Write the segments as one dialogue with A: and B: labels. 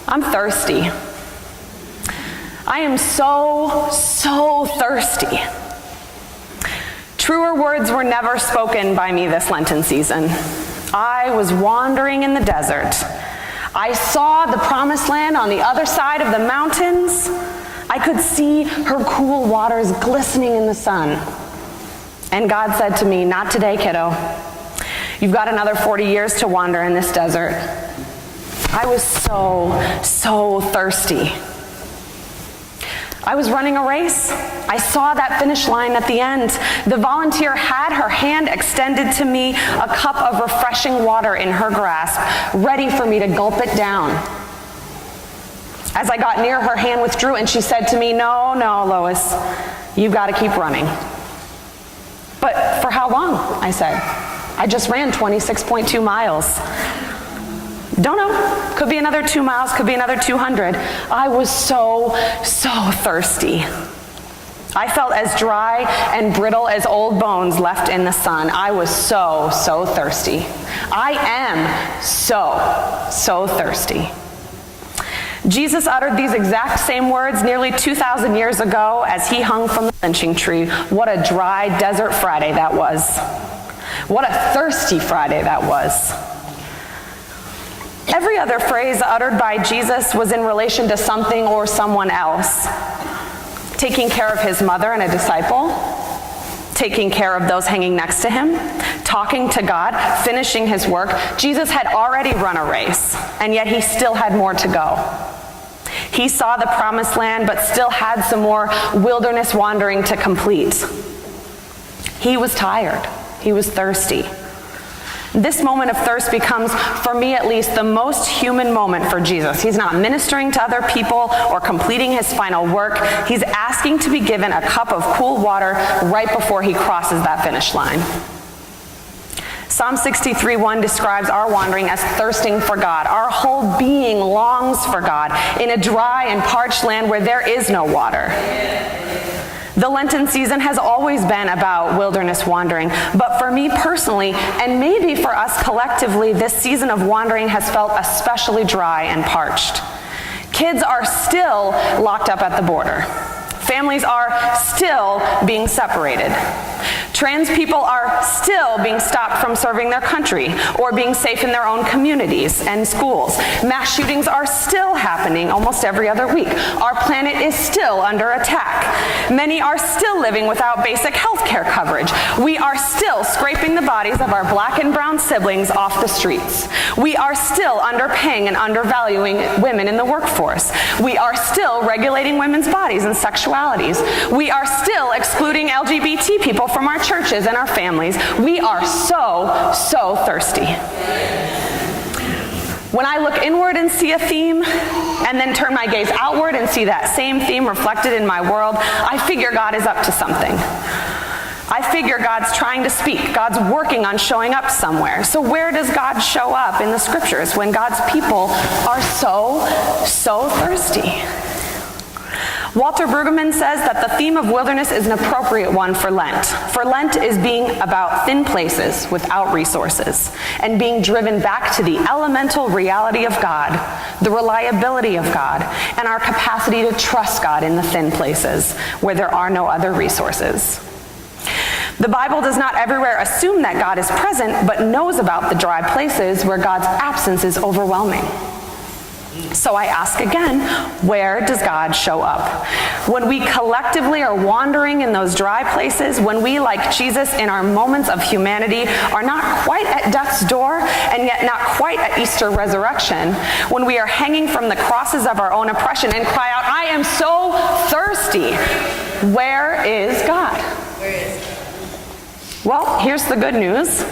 A: I'm thirsty. I am so thirsty. Truer words were never spoken by me this Lenten season. I was wandering in the desert. I saw the promised land on the other side of the mountains. I could see her cool waters glistening in the sun. And God said to me, "Not today, kiddo. You've got another 40 years to wander in this desert." I was so thirsty. I was running a race. I saw that finish line at the end. The volunteer had her hand extended to me, a cup of refreshing water in her grasp, ready for me to gulp it down. As I got near, her hand withdrew and she said to me, No, Lois, you've got to keep running." "But for how long?" I said. "I just ran 26.2 miles. "Don't know. Could be another 2 miles, could be another 200. I was so thirsty. I felt as dry and brittle as old bones left in the sun. I was so thirsty. I am so thirsty. Jesus uttered these exact same words nearly 2,000 years ago as he hung from the lynching tree. What a dry desert Friday that was. What a thirsty Friday that was. Every other phrase uttered by Jesus was in relation to something or someone else. Taking care of his mother and a disciple, taking care of those hanging next to him, talking to God, finishing his work. Jesus had already run a race, and yet he still had more to go. He saw the promised land, but still had some more wilderness wandering to complete. He was tired. He was thirsty. This moment of thirst becomes, for me at least, the most human moment for Jesus. He's not ministering to other people or completing his final work. He's asking to be given a cup of cool water right before he crosses that finish line. Psalm 63:1 describes our wandering as thirsting for God. Our whole being longs for God in a dry and parched land where there is no water. The Lenten season has always been about wilderness wandering, but for me personally, and maybe for us collectively, this season of wandering has felt especially dry and parched. Kids are still locked up at the border. Families are still being separated. Trans people are still being stopped from serving their country or being safe in their own communities and schools. Mass shootings are still happening almost every other week. Our planet is still under attack. Many are still living without basic health care coverage. We are still scraping the bodies of our black and brown siblings off the streets. We are still underpaying and undervaluing women in the workforce. We are still regulating women's bodies and sexualities. We are still excluding LGBT people from our churches and our families. We are so thirsty. When I look inward and see a theme, and then turn my gaze outward and see that same theme reflected in my world, I figure God is up to something. I figure God's trying to speak. God's working on showing up somewhere. So where does God show up in the scriptures when God's people are so thirsty? Walter Brueggemann says that the theme of wilderness is an appropriate one for Lent. For Lent is being about thin places without resources and being driven back to the elemental reality of God, the reliability of God, and our capacity to trust God in the thin places where there are no other resources. The Bible does not everywhere assume that God is present, but knows about the dry places where God's absence is overwhelming. So I ask again, where does God show up? When we collectively are wandering in those dry places, when we, like Jesus in our moments of humanity, are not quite at death's door and yet not quite at Easter resurrection, when we are hanging from the crosses of our own oppression and cry out, I am so thirsty, where is God?
B: Where is God?
A: Well, here's the good news.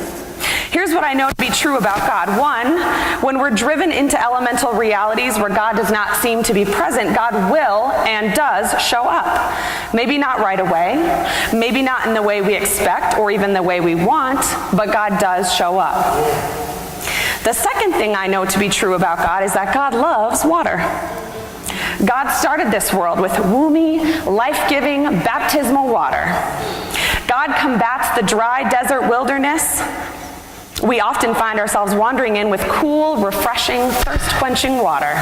A: Here's what I know to be true about God. One, when we're driven into elemental realities where God does not seem to be present, God will and does show up. Maybe not right away, maybe not in the way we expect or even the way we want, but God does show up. The second thing I know to be true about God is that God loves water. God started this world with womby, life-giving, baptismal water. God combats the dry desert wilderness We often find ourselves wandering in with cool, refreshing, thirst-quenching water.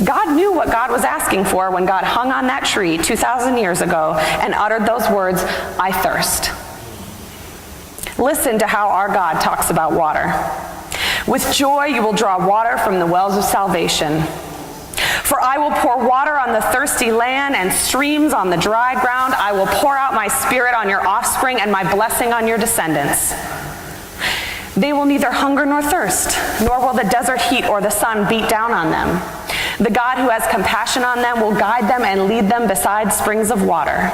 A: God knew what God was asking for when God hung on that tree 2,000 years ago and uttered those words, "I thirst." Listen to how our God talks about water. "With joy you will draw water from the wells of salvation. For I will pour water on the thirsty land and streams on the dry ground. I will pour out my spirit on your offspring and my blessing on your descendants. They will neither hunger nor thirst, nor will the desert heat or the sun beat down on them. The God who has compassion on them will guide them and lead them beside springs of water.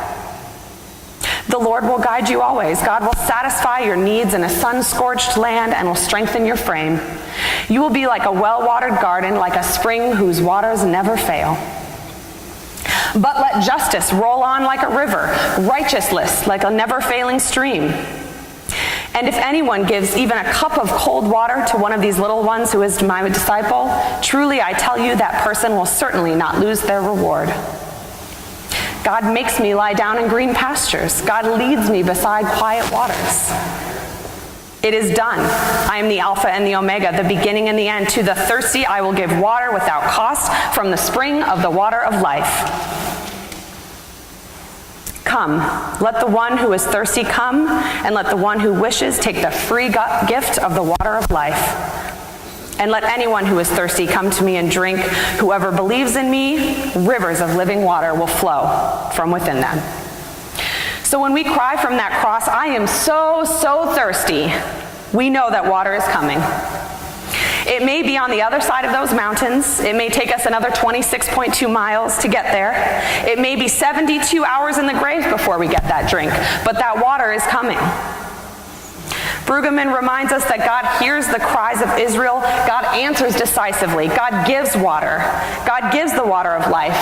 A: The Lord will guide you always. God will satisfy your needs in a sun-scorched land and will strengthen your frame. You will be like a well-watered garden, like a spring whose waters never fail. But let justice roll on like a river, righteousness like a never-failing stream. And if anyone gives even a cup of cold water to one of these little ones who is my disciple, truly I tell you that person will certainly not lose their reward. God makes me lie down in green pastures. God leads me beside quiet waters. It is done. I am the Alpha and the Omega, the beginning and the end. To the thirsty I will give water without cost from the spring of the water of life. Come, let the one who is thirsty come, and let the one who wishes take the free gift of the water of life. And let anyone who is thirsty come to me and drink. Whoever believes in me, rivers of living water will flow from within them." So when we cry from that cross, "I am so thirsty," we know that water is coming. It may be on the other side of those mountains. It may take us another 26.2 miles to get there. It may be 72 hours in the grave before we get that drink, but that water is coming. Brueggemann reminds us that God hears the cries of Israel. God answers decisively. God gives water. God gives the water of life.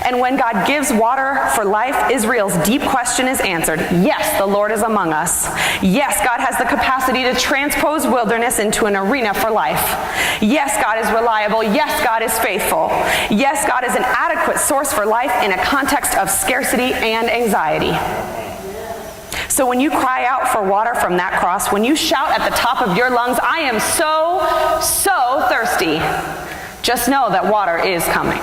A: And when God gives water for life, Israel's deep question is answered. Yes, the Lord is among us. Yes, God has the capacity to transpose wilderness into an arena for life. Yes, God is reliable. Yes, God is faithful. Yes, God is an adequate source for life in a context of scarcity and anxiety. So when you cry out for water from that cross, when you shout at the top of your lungs, "I am so thirsty," just know that water is coming.